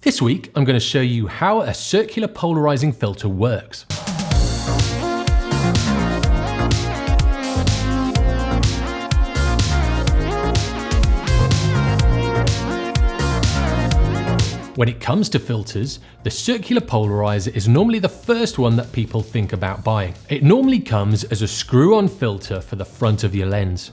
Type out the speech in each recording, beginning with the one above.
This week, I'm going to show you how a circular polarizing filter works. When it comes to filters, the circular polarizer is normally the first one that people think about buying. It normally comes as a screw-on filter for the front of your lens.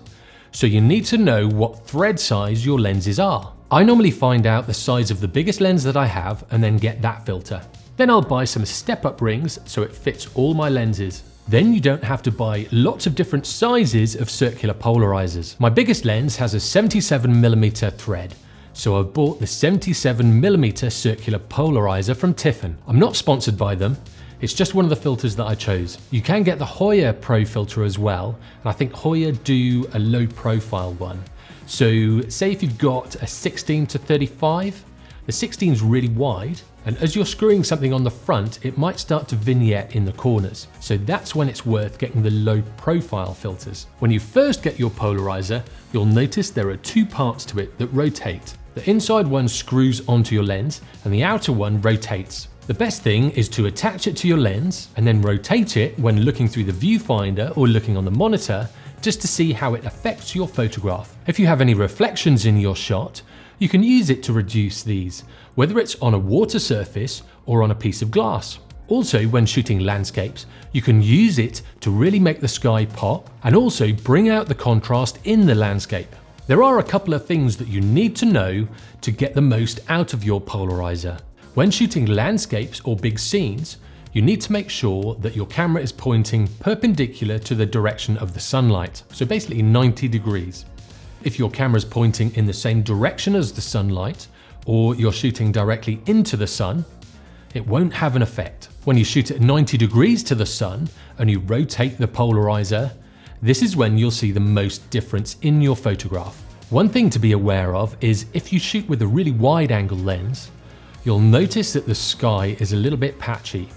So you need to know what thread size your lenses are. I normally find out the size of the biggest lens that I have and then get that filter. Then I'll buy some step-up rings so it fits all my lenses. Then you don't have to buy lots of different sizes of circular polarizers. My biggest lens has a 77mm thread. So I bought the 77mm circular polarizer from Tiffen. I'm not sponsored by them, it's just one of the filters that I chose. You can get the Hoya Pro filter as well, and I think Hoya do a low profile one. So say if you've got a 16 to 35, the 16 is really wide, and as you're screwing something on the front, it might start to vignette in the corners. So that's when it's worth getting the low profile filters. When you first get your polarizer, you'll notice there are two parts to it that rotate. The inside one screws onto your lens and the outer one rotates. The best thing is to attach it to your lens and then rotate it when looking through the viewfinder or looking on the monitor just to see how it affects your photograph. If you have any reflections in your shot, you can use it to reduce these, whether it's on a water surface or on a piece of glass. Also, when shooting landscapes, you can use it to really make the sky pop and also bring out the contrast in the landscape. There are a couple of things that you need to know to get the most out of your polarizer. When shooting landscapes or big scenes, you need to make sure that your camera is pointing perpendicular to the direction of the sunlight, so basically 90 degrees. If your camera is pointing in the same direction as the sunlight, or you're shooting directly into the sun, it won't have an effect. When you shoot at 90 degrees to the sun and you rotate the polarizer, this is when you'll see the most difference in your photograph. One thing to be aware of is if you shoot with a really wide angle lens, you'll notice that the sky is a little bit patchy.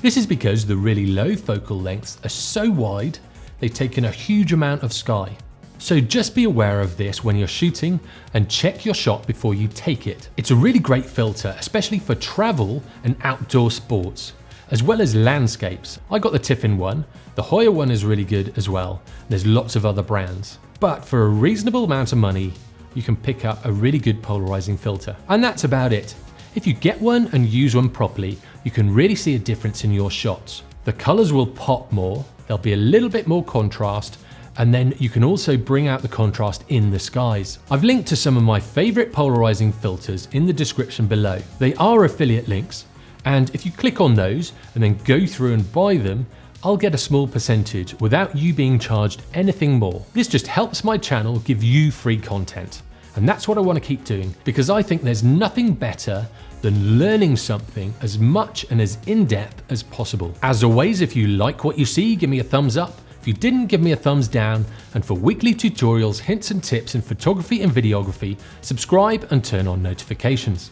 This is because the really low focal lengths are so wide, they've taken a huge amount of sky. So just be aware of this when you're shooting and check your shot before you take it. It's a really great filter, especially for travel and outdoor sports, as well as landscapes. I got the Tiffen one, the Hoya one is really good as well. There's lots of other brands. But for a reasonable amount of money, you can pick up a really good polarizing filter. And that's about it. If you get one and use one properly, you can really see a difference in your shots. The colors will pop more, there'll be a little bit more contrast, and then you can also bring out the contrast in the skies. I've linked to some of my favorite polarizing filters in the description below. They are affiliate links, and if you click on those and then go through and buy them, I'll get a small percentage without you being charged anything more. This just helps my channel give you free content. And that's what I want to keep doing, because I think there's nothing better than learning something as much and as in-depth as possible. As always, if you like what you see, give me a thumbs up. If you didn't, give me a thumbs down. And for weekly tutorials, hints and tips in photography and videography, subscribe and turn on notifications.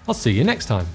I'll see you next time.